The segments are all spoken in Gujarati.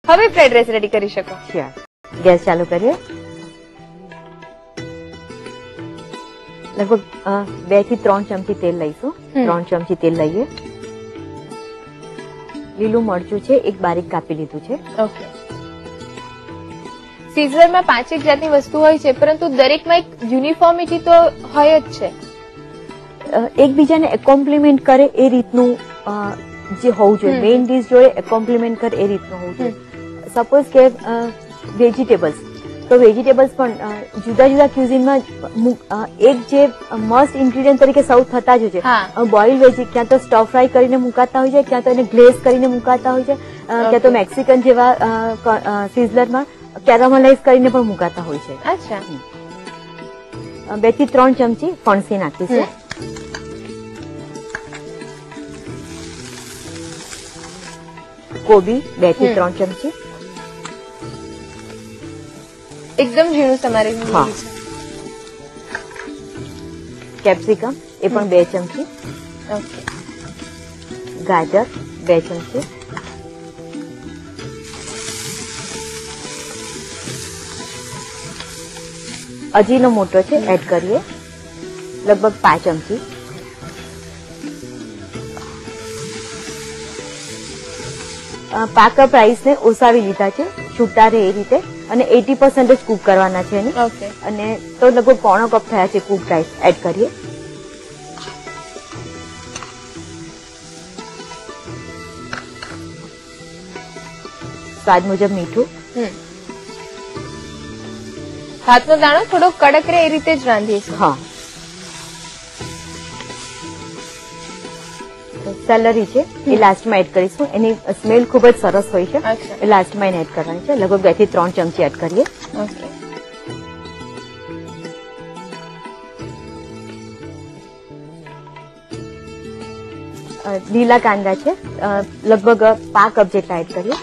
હવે ફ્રાઈડ રાઈસ રેડી કરી શકો. ગેસ ચાલુ કરીએ. લગભગ 2 થી 3 ચમચી તેલ લઈશું. 3 ચમચી તેલ લઈએ. લીલું મરચું છે એક બારીક કાપી લીધું છે. ઓકે. સિઝલરમાં 5 જાતની વસ્તુ હોય છે, પરંતુ દરેકમાં એક યુનિફોર્મિટી તો હોય જ છે. એકબીજાને કોમ્પ્લિમેન્ટ કરે એ રીતનું જે હોવું જોઈએ. મેઇન ડિશ જોડે કોમ્પ્લિમેન્ટ કરે એ રીતનું હોવું જોઈએ. સપોઝ કે વેજીટેબલ્સ, તો વેજીટેબલ્સ પણ જુદા જુદા ક્યુઝિનમાં એક જે મસ્ટ ઇન્ગ્રેડિયન્ટ તરીકે સર્વ થતા જ છે. બોઇલ્ડ વેજી ક્યાં તો સ્ટર ફ્રાય કરીને મુકાતા હોય છે, ક્યાં તો એને ગ્લેઝ કરીને મુકાતા હોય છે, ક્યાં તો મેક્સિકન જેવા સિઝલરમાં કેરામલાઇઝ કરીને પણ મુકાતા હોય છે. અચ્છા. 2 થી 3 ચમચી ફણસી નાખીશું. કોબી 2 થી 3 ચમચી. એકદમ ઝીણું સમારેલું છે. કેપ્સિકમ એ પણ 2 ચમચી. ઓકે. ગાજર 2 ચમચી. અજીનો મોટો છે એડ કરીએ, લગભગ 5 ચમચી. પાકઅપ રાઈસ ને ઓસાવી લીધા છે છૂટા રહે એ રીતે, અને 80% જ કુક કરવાના છે એને. ઓકે. અને તો લગભગ 1/4 કપ થયા છે કુક રાઈસ એડ કરીએ. સ્વાદ મુજબ મીઠું. ભાતનો દાણો થોડો કડક રહે એ રીતે જ રાંધીએ છીએ. હા. સેલરી છે એ લાસ્ટમાં એડ કરીશું. એની સ્મેલ ખૂબ જ સરસ હોય છે, એ લાસ્ટમાં એને એડ કરવાની છે. લગભગ 2 થી 3 ચમચી એડ કરીએ. ઓકે. લીલા કાંદા છે લગભગ 5 કપ જેટલા એડ કરીએ.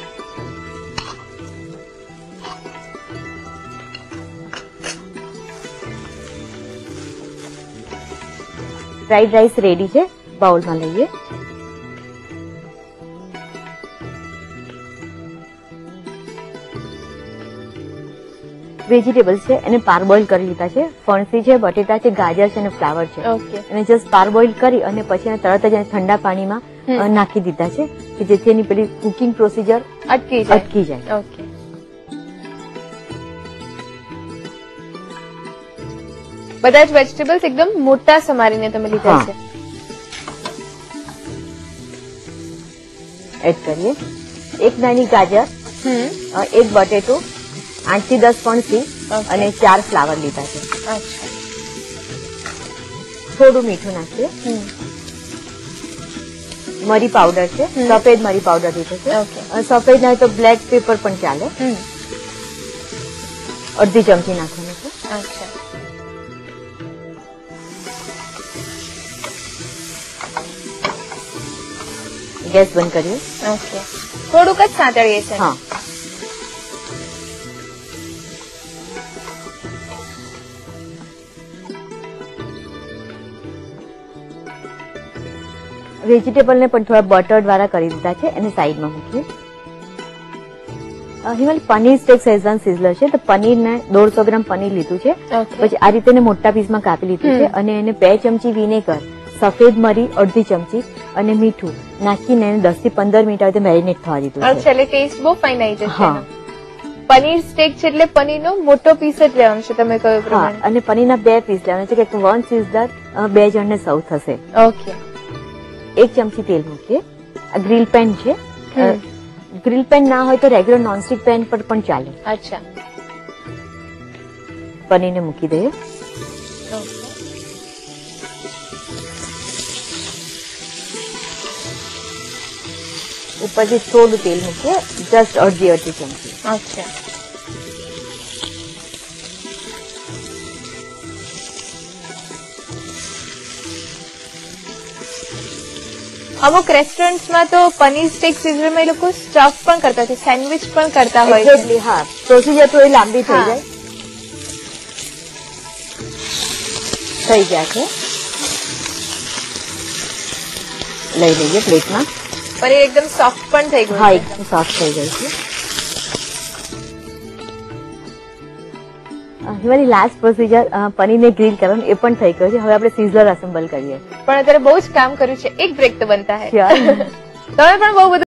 ફ્રાઈડ રાઈસ રેડી છે, બાઉલમાં લઈએ. વેજીટેબલ્સ છે એને પારબોઇલ કરી લીધા છે. ફણસી છે, બટેટા છે, ગાજર છે અને ફ્લાવર છે. એને જસ્ટ પારબોઇલ કરી અને પછી એને તરત જ ઠંડા પાણીમાં નાખી દીધા છે કે જેથી એની પેલી કુકિંગ પ્રોસીજર અટકી જાય. ઓકે. બધા જ વેજીટેબલ્સ એકદમ મોટા સમારીને તમે લીધા છે. એડ કરીએ. એક નાની ગાજર, એક બટેટું, 8 થી 10 ફણસી અને 4 ફ્લાવર લીધા છે. થોડું મીઠું નાખીએ. મરી પાવડર છે, સફેદ મરી પાવડર લીધો છે. સફેદ ના તો બ્લેક પેપર પણ ચાલે. અડધી ચમચી નાખવાનું છે. ગેસ બંધ કરીએ. ઓકે. થોડુંક જ સાંતળીએ છીએ. હા. વેજીટેબલને પણ થોડા બટર દ્વારા કરી દીધા છે, એને સાઈડમાં મૂકીએ. હિમલ પનીર સ્ટેક શેઝવાન સિઝલર છે, તો પનીરને 150 ગ્રામ પનીર લીધું છે. પછી આ રીતે મોટા પીસમાં કાપી લીધું છે અને એને 2 ચમચી વિનેગર, સફેદ મરી અડધી ચમચી અને મીઠું નાખીને 10 થી 15 મિનિટ આવી મેરિનેટ થવા દીધું છે. એટલે ટેસ્ટ બહુ ફાઇન આવી જશે. પનીર સ્ટેક છે એટલે પનીરનો મોટો પીસ જ લેવાનો છે તમે કહ્યું પ્રમાણે. અને પનીરના 2 પીસ લેવાના છે કે 1 સિઝલર 2 જણને સર્વ થશે. ઓકે. 1 ચમચી તેલ મૂકીએ. આ ગ્રીલ પેન છે. ગ્રીલ પેન ના હોય તો રેગ્યુલર નોનસ્ટિક પેન પર પણ ચાલે. અચ્છા. પનીરને મૂકી દઈએ. ઉપરથી થોડું તેલ મૂકીએ, જસ્ટ અડધી ચમચી. અચ્છા. અમુક રેસ્ટોરન્ટ્સમાં તો પનીર સ્ટેક સિઝલરમાં એ લોકો સ્ટફ પણ કરતા છે, સેન્ડવિચ પણ કરતા હોય છે. હા, પ્રોસીજર થોડી લાંબી થઈ જાય. થઈ ગયા છે. લઈ લઈએ પ્લેટમાં. પનીર એકદમ સોફ્ટ પણ થઈ ગયું. હા, એકદમ સોફ્ટ થઈ ગયું છે. હિમાલી લાસ્ટ પ્રોસીજર પનીરને ગ્રીલ કરવાનું એ પણ થઈ ગયું છે. હવે આપણે સિઝલર એસેમ્બલ કરીએ. પણ અત્યારે બહુ જ કામ કર્યું છે. એક બ્રેક તો બનતા હે. Sure. તમે પણ બહુ બધું